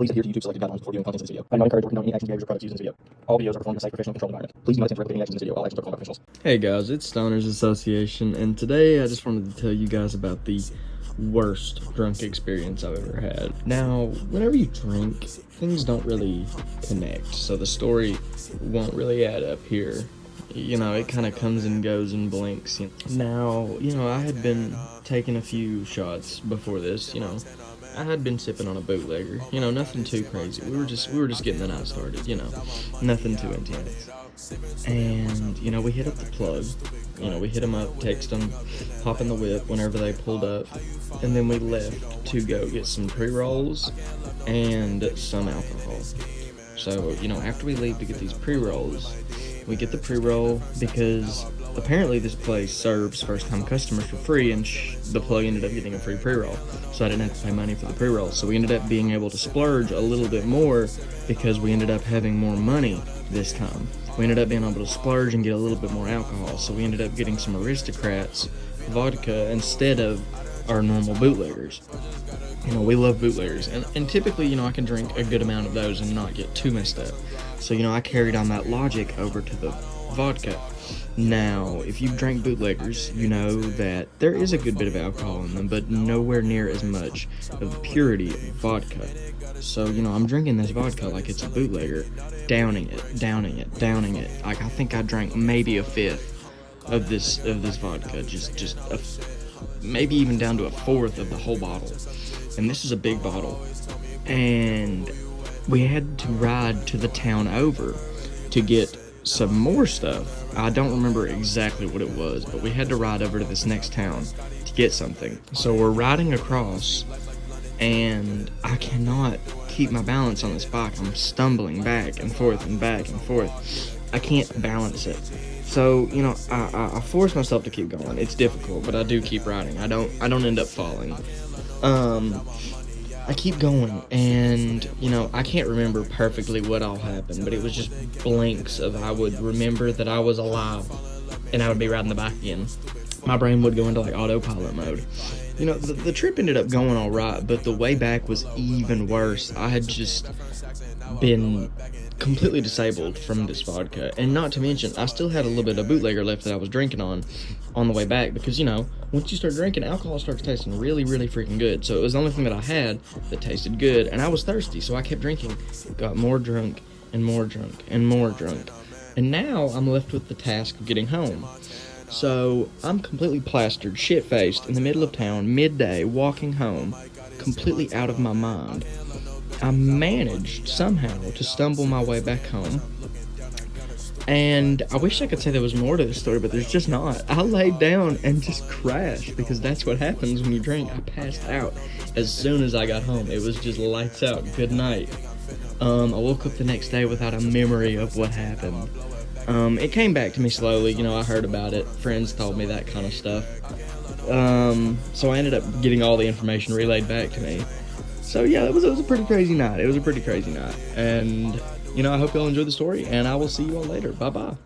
Please adhere to YouTube selected guidelines before viewing contents in this video. I do not encourage or condone any actions, behaviors, or products used in this video. All videos are performed in a safe, professional, controlled environment. Please do not attempt to replicate any actions in this video. All actions are called by professionals. Hey guys, it's Stoners Association, and today I just wanted to tell you guys about the worst drunk experience I've ever had. Now, whenever you drink, things don't really connect, so the story won't really add up here. You know, it kind of comes and goes and blinks. Now, I had been taking a few shots before this, I had been sipping on a bootlegger, nothing too crazy. We were just getting the night started, nothing too intense. And, we hit up the plug, we hit them up, text them, hop in the whip whenever they pulled up, and then we left to go get some pre-rolls and some alcohol. So, after we leave to get these pre-rolls, we get the pre-roll because apparently this place serves first-time customers for free, and the plug ended up getting a free pre-roll, so I didn't have to pay money for the pre-roll. So we ended up being able to splurge a little bit more because we ended up having more money this time. We ended up being able to splurge and get a little bit more alcohol, so we ended up getting some Aristocrats vodka instead of our normal bootleggers. We love bootleggers, and typically, I can drink a good amount of those and not get too messed up. So, I carried on that logic over to the vodka. Now, if you've drank bootleggers, you know that there is a good bit of alcohol in them, but nowhere near as much of the purity of vodka. So, I'm drinking this vodka like it's a bootlegger, downing it. Like, I think I drank maybe a fifth of this vodka, maybe even down to a fourth of the whole bottle. And this is a big bottle. And we had to ride to the town over to get some more stuff. I don't remember exactly what it was, but we had to ride over to this next town to get something. So we're riding across, and I cannot keep my balance on this bike. I'm stumbling back and forth and back and forth. I can't balance it. So, I force myself to keep going. It's difficult, but I do keep riding. I don't end up falling. I keep going, and, I can't remember perfectly what all happened, but it was just blinks of I would remember that I was alive, and I would be riding the bike again. My brain would go into, autopilot mode. The trip ended up going all right, but the way back was even worse. I had just been completely disabled from this vodka, and not to mention, I still had a little bit of bootlegger left that I was drinking on the way back, because, once you start drinking, alcohol starts tasting really, really freaking good. So it was the only thing that I had that tasted good, and I was thirsty, so I kept drinking, got more drunk, and more drunk, and more drunk. And now I'm left with the task of getting home. So I'm completely plastered, shit-faced, in the middle of town, midday, walking home, completely out of my mind. I managed somehow to stumble my way back home, and I wish I could say there was more to this story, but there's just not. I laid down and just crashed, because that's what happens when you drink. I passed out as soon as I got home. It was just lights out, good night. I woke up the next day without a memory of what happened. It came back to me slowly, I heard about it, friends told me that kind of stuff. So I ended up getting all the information relayed back to me. So yeah, it was a pretty crazy night. And, I hope y'all enjoyed the story, and I will see you all later. Bye-bye.